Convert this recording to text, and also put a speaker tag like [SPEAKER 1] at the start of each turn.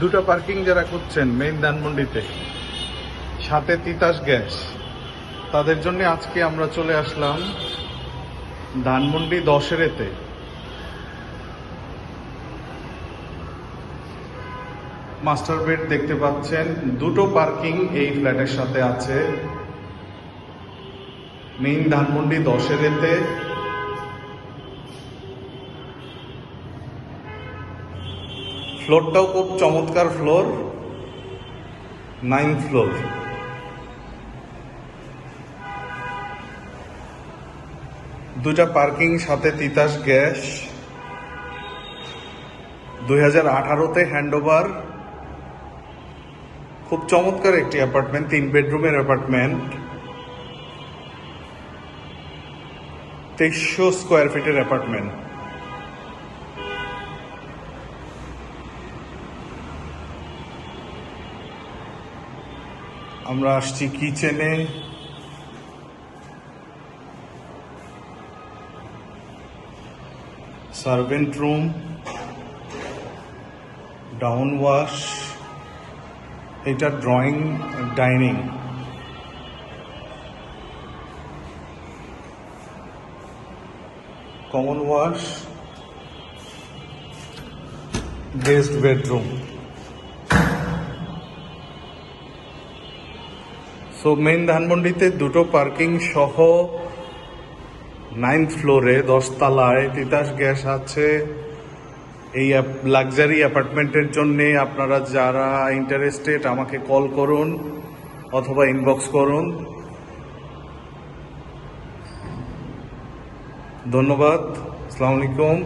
[SPEAKER 1] দুটো পার্কিং যারা করছেন মেইন ধানমন্ডিতে, সাথে তিতাস গ্যাস, তাদের জন্য আজকে আমরা চলে আসলাম ধানমন্ডি 10-এতে। মাস্টার বেড দেখতে পাচ্ছেন, দুটো পার্কিং এই ফ্ল্যাটের সাথে আছে মেইন ধানমন্ডি 10-এতে। ফ্লোরটাও খুব চমৎকার ফ্লোর, 9th ফ্লোর। দুটা পার্কিং, সাথে তিতাস গ্যাস, 2018-তে হ্যান্ডওভার। খুব চমৎকার একটি অ্যাপার্টমেন্ট, 3 বেডরুমের অ্যাপার্টমেন্ট, 2300 স্কোয়ার ফিটের অ্যাপার্টমেন্ট। আমরা আসছি কিচেনে। সার্ভেন্ট রুম, ডাউন ওয়াশ, এটা drawing dining. Common wash, guest bedroom. So main ধানমন্ডিতে দুটো পার্কিং সহ 9th ফ্লোরে 10 তলায় তিতাস গ্যাস আছে। এই লাক্সারি অ্যাপার্টমেন্টের জন্য আপনারা যারা ইন্টারেস্টেড আমাকে কল করুন অথবা ইনবক্স করুন। ধন্যবাদ। আসসালামু আলাইকুম।